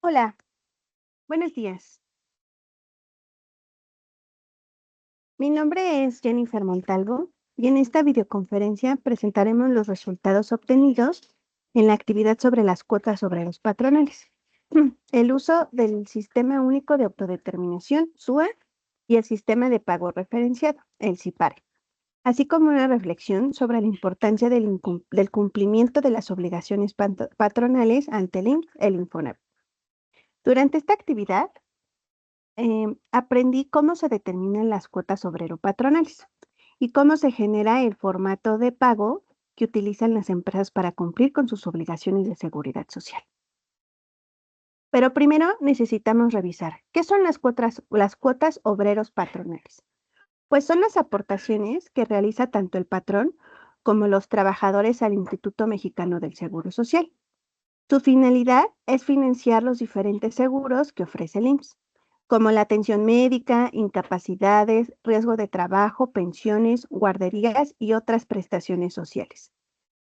Hola, buenos días. Mi nombre es Jennifer Montalvo y en esta videoconferencia presentaremos los resultados obtenidos en la actividad sobre las cuotas obreros patronales, el uso del Sistema Único de Autodeterminación, SUA, y el Sistema de Pago Referenciado, el SIPARE, así como una reflexión sobre la importancia del cumplimiento de las obligaciones patronales ante el IMSS, el Infonavit. Durante esta actividad, aprendí cómo se determinan las cuotas obrero-patronales y cómo se genera el formato de pago que utilizan las empresas para cumplir con sus obligaciones de seguridad social. Pero primero necesitamos revisar qué son las cuotas obreros patronales. Pues son las aportaciones que realiza tanto el patrón como los trabajadores al Instituto Mexicano del Seguro Social. Su finalidad es financiar los diferentes seguros que ofrece el IMSS, como la atención médica, incapacidades, riesgo de trabajo, pensiones, guarderías y otras prestaciones sociales.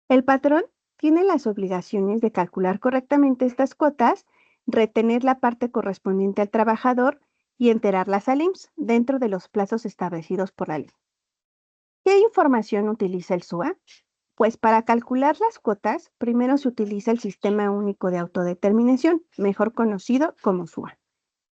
El patrón tiene las obligaciones de calcular correctamente estas cuotas, retener la parte correspondiente al trabajador y enterarlas al IMSS dentro de los plazos establecidos por la ley. ¿Qué información utiliza el SUA? Pues para calcular las cuotas, primero se utiliza el Sistema Único de Autodeterminación, mejor conocido como SUA.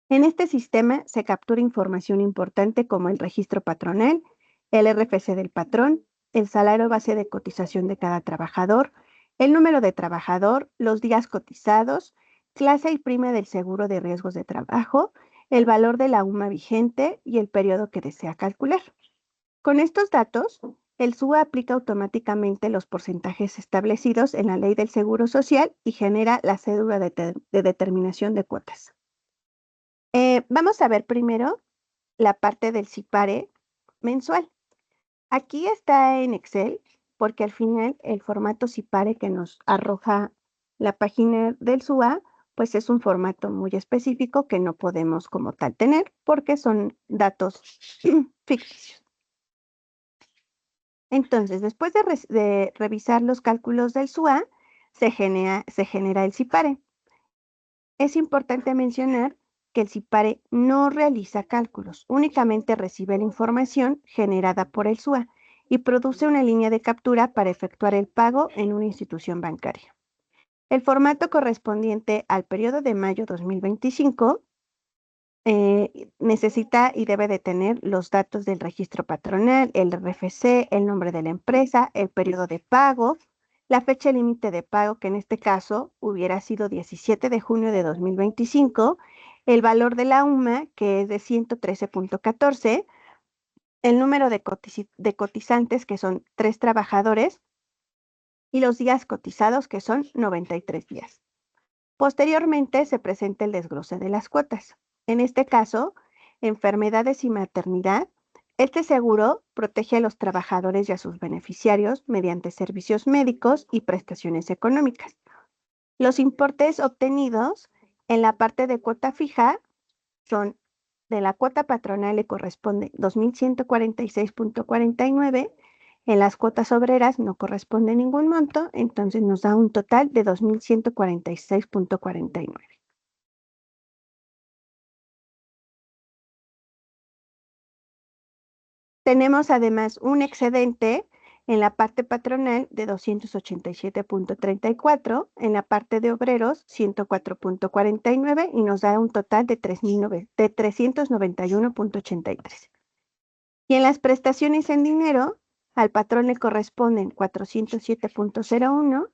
En este sistema se captura información importante como el registro patronal, el RFC del patrón, el salario base de cotización de cada trabajador, el número de trabajador, los días cotizados, clase y prima del seguro de riesgos de trabajo, el valor de la UMA vigente y el periodo que desea calcular. Con estos datos, el SUA aplica automáticamente los porcentajes establecidos en la Ley del Seguro Social y genera la cédula de determinación de cuotas. Vamos a ver primero la parte del SIPARE mensual. Aquí está en Excel porque al final el formato SIPARE que nos arroja la página del SUA, pues es un formato muy específico que no podemos como tal tener porque son datos ficticios. Entonces, después de revisar los cálculos del SUA, se genera el SIPARE. Es importante mencionar que el SIPARE no realiza cálculos, únicamente recibe la información generada por el SUA y produce una línea de captura para efectuar el pago en una institución bancaria. El formato correspondiente al periodo de mayo 2025 necesita y debe de tener los datos del registro patronal, el RFC, el nombre de la empresa, el periodo de pago, la fecha límite de pago, que en este caso hubiera sido 17 de junio de 2025, el valor de la UMA, que es de 113.14, el número de cotizantes, que son 3 trabajadores, y los días cotizados, que son 93 días. Posteriormente se presenta el desglose de las cuotas. En este caso, enfermedades y maternidad. Este seguro protege a los trabajadores y a sus beneficiarios mediante servicios médicos y prestaciones económicas. Los importes obtenidos en la parte de cuota fija son: de la cuota patronal le corresponde 2.146.49, en las cuotas obreras no corresponde ningún monto, entonces nos da un total de 2.146.49. Tenemos además un excedente en la parte patronal de 287.34, en la parte de obreros 104.49 y nos da un total de 391.83. Y en las prestaciones en dinero, al patrón le corresponden 407.01,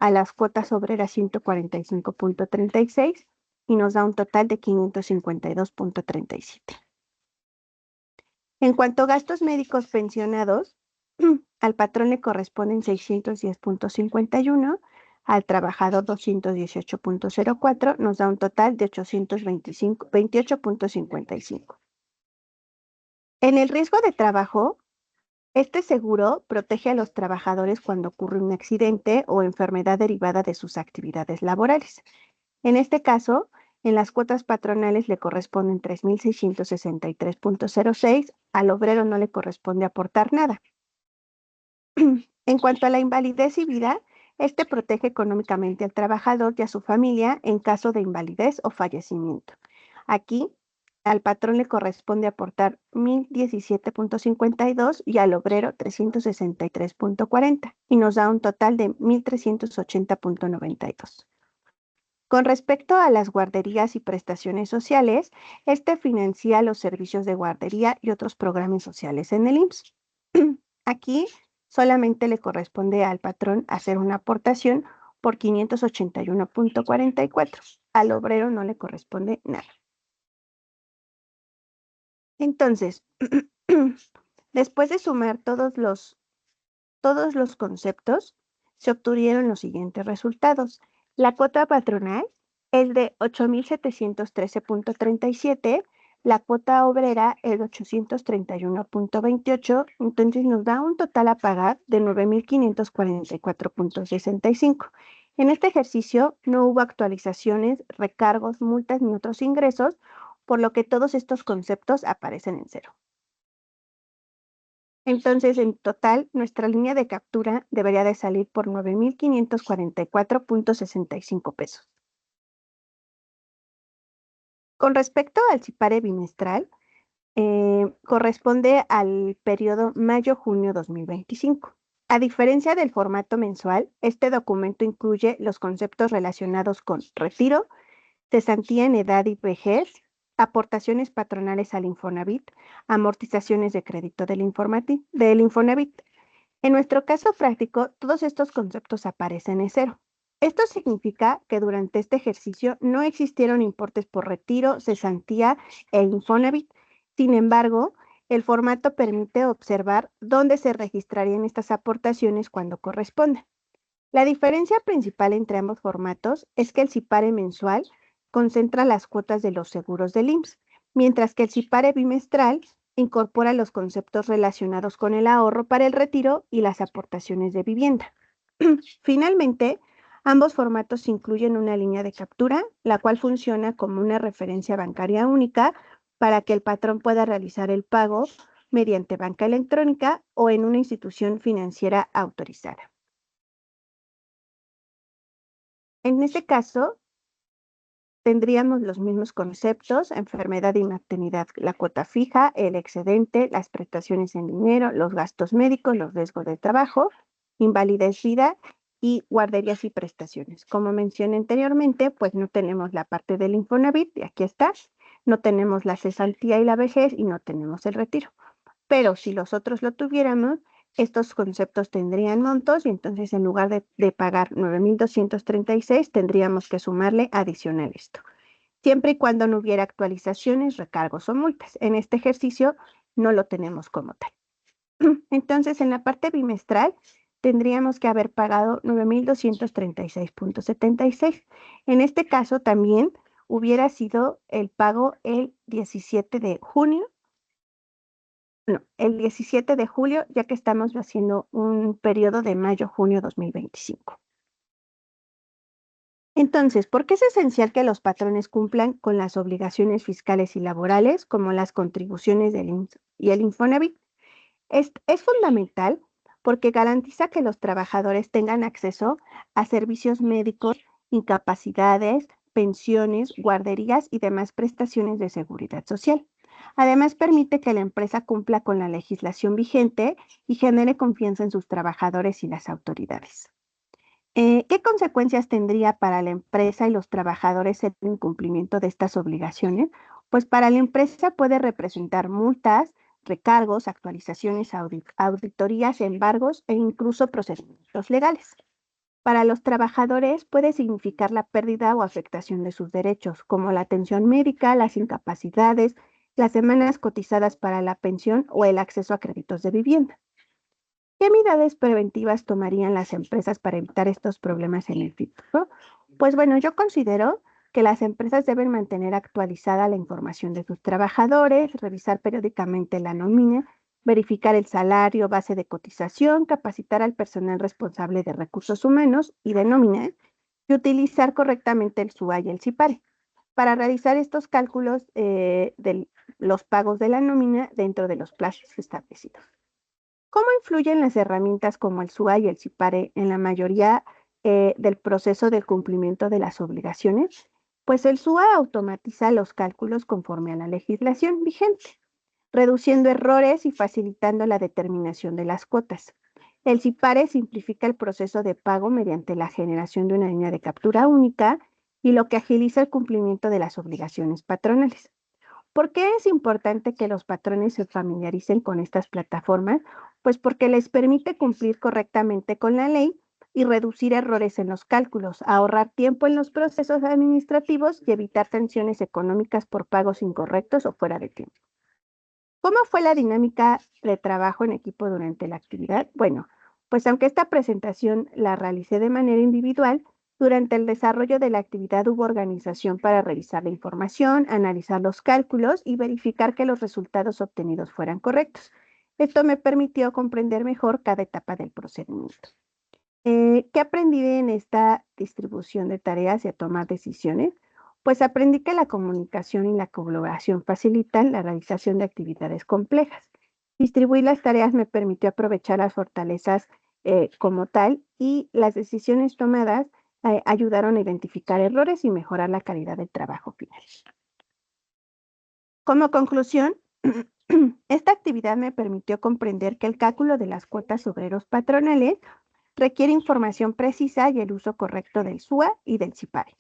a las cuotas obreras 145.36 y nos da un total de 552.37. En cuanto a gastos médicos pensionados, al patrón le corresponden 610.51, al trabajador 218.04, nos da un total de 828.55. En el riesgo de trabajo, este seguro protege a los trabajadores cuando ocurre un accidente o enfermedad derivada de sus actividades laborales. En este caso, en las cuotas patronales le corresponden 3.663.06, al obrero no le corresponde aportar nada. En cuanto a la invalidez y vida, Este protege económicamente al trabajador y a su familia en caso de invalidez o fallecimiento. Aquí, al patrón le corresponde aportar 1,017,52 y al obrero 363,40 y nos da un total de 1,380,92. Con respecto a las guarderías y prestaciones sociales, este financia los servicios de guardería y otros programas sociales en el IMSS. Aquí solamente le corresponde al patrón hacer una aportación por 581,44. Al obrero no le corresponde nada. Entonces, después de sumar todos los conceptos, se obtuvieron los siguientes resultados. La cuota patronal es de 8,713,37, la cuota obrera es de 831,28, entonces nos da un total a pagar de 9,544,65. En este ejercicio no hubo actualizaciones, recargos, multas ni otros ingresos, por lo que todos estos conceptos aparecen en cero. Entonces, en total, nuestra línea de captura debería de salir por 9,544,65 pesos. Con respecto al CIPARE bimestral, corresponde al periodo mayo-junio 2025. A diferencia del formato mensual, este documento incluye los conceptos relacionados con retiro, cesantía en edad y vejez, aportaciones patronales al Infonavit, amortizaciones de crédito del Infonavit. En nuestro caso práctico, todos estos conceptos aparecen en cero. Esto significa que durante este ejercicio no existieron importes por retiro, cesantía e Infonavit. Sin embargo, el formato permite observar dónde se registrarían estas aportaciones cuando correspondan. La diferencia principal entre ambos formatos es que el CIPARE mensual concentra las cuotas de los seguros del IMSS, mientras que el CIPARE bimestral incorpora los conceptos relacionados con el ahorro para el retiro y las aportaciones de vivienda. Finalmente, ambos formatos incluyen una línea de captura, la cual funciona como una referencia bancaria única para que el patrón pueda realizar el pago mediante banca electrónica o en una institución financiera autorizada. En este caso, tendríamos los mismos conceptos: enfermedad y maternidad, la cuota fija, el excedente, las prestaciones en dinero, los gastos médicos, los riesgos de trabajo, invalidez vida y guarderías y prestaciones. Como mencioné anteriormente, pues no tenemos la parte del Infonavit, y aquí está, no tenemos la cesantía y la vejez y no tenemos el retiro. Pero si los otros lo tuviéramos, estos conceptos tendrían montos y entonces en lugar de pagar 9,236, tendríamos que sumarle adicional esto, siempre y cuando no hubiera actualizaciones, recargos o multas. En este ejercicio no lo tenemos como tal. Entonces, en la parte bimestral, tendríamos que haber pagado 9,236,76. En este caso también hubiera sido el pago el 17 de junio. No, el 17 de julio, ya que estamos haciendo un periodo de mayo-junio 2025. Entonces, ¿por qué es esencial que los patrones cumplan con las obligaciones fiscales y laborales, como las contribuciones del IMSS y el Infonavit? Es fundamental porque garantiza que los trabajadores tengan acceso a servicios médicos, incapacidades, pensiones, guarderías y demás prestaciones de seguridad social. Además, permite que la empresa cumpla con la legislación vigente y genere confianza en sus trabajadores y las autoridades. ¿Qué consecuencias tendría para la empresa y los trabajadores el incumplimiento de estas obligaciones? Pues para la empresa puede representar multas, recargos, actualizaciones, auditorías, embargos e incluso procedimientos legales. Para los trabajadores puede significar la pérdida o afectación de sus derechos, como la atención médica, las incapacidades, las semanas cotizadas para la pensión o el acceso a créditos de vivienda. ¿Qué medidas preventivas tomarían las empresas para evitar estos problemas en el futuro? Pues bueno, yo considero que las empresas deben mantener actualizada la información de sus trabajadores, revisar periódicamente la nómina, verificar el salario, base de cotización, capacitar al personal responsable de recursos humanos y de nómina y utilizar correctamente el SUA y el CIPARE para realizar estos cálculos de los pagos de la nómina dentro de los plazos establecidos. ¿Cómo influyen las herramientas como el SUA y el CIPARE en la mayoría del proceso del cumplimiento de las obligaciones, pues el SUA automatiza los cálculos conforme a la legislación vigente, reduciendo errores y facilitando la determinación de las cuotas. El CIPARE simplifica el proceso de pago mediante la generación de una línea de captura única y lo que agiliza el cumplimiento de las obligaciones patronales. ¿Por qué es importante que los patrones se familiaricen con estas plataformas? Pues porque les permite cumplir correctamente con la ley y reducir errores en los cálculos, ahorrar tiempo en los procesos administrativos y evitar sanciones económicas por pagos incorrectos o fuera de tiempo. ¿Cómo fue la dinámica de trabajo en equipo durante la actividad? Bueno, pues aunque esta presentación la realicé de manera individual, durante el desarrollo de la actividad hubo organización para revisar la información, analizar los cálculos y verificar que los resultados obtenidos fueran correctos. Esto me permitió comprender mejor cada etapa del procedimiento. ¿Qué aprendí en esta distribución de tareas y a tomar decisiones? Pues aprendí que la comunicación y la colaboración facilitan la realización de actividades complejas. Distribuir las tareas me permitió aprovechar las fortalezas como tal y las decisiones tomadas ayudaron a identificar errores y mejorar la calidad del trabajo final. Como conclusión, esta actividad me permitió comprender que el cálculo de las cuotas obreros patronales requiere información precisa y el uso correcto del SUA y del CIPARE.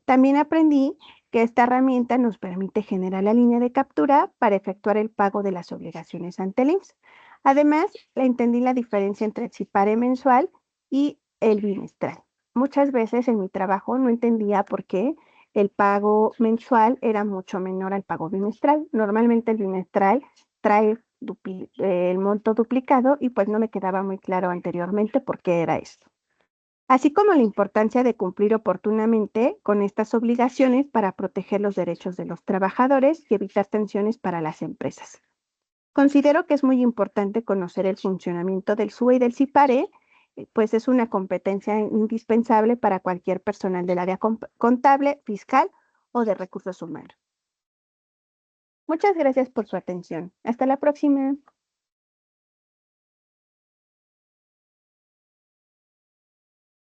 También aprendí que esta herramienta nos permite generar la línea de captura para efectuar el pago de las obligaciones ante el IMSS. Además, entendí la diferencia entre el CIPARE mensual y el bimestral. Muchas veces en mi trabajo no entendía por qué el pago mensual era mucho menor al pago bimestral. Normalmente el bimestral trae el monto duplicado y pues no me quedaba muy claro anteriormente por qué era esto. Así como la importancia de cumplir oportunamente con estas obligaciones para proteger los derechos de los trabajadores y evitar tensiones para las empresas. Considero que es muy importante conocer el funcionamiento del SUA y del CIPARE, pues es una competencia indispensable para cualquier personal del área contable, fiscal o de recursos humanos. Muchas gracias por su atención. Hasta la próxima.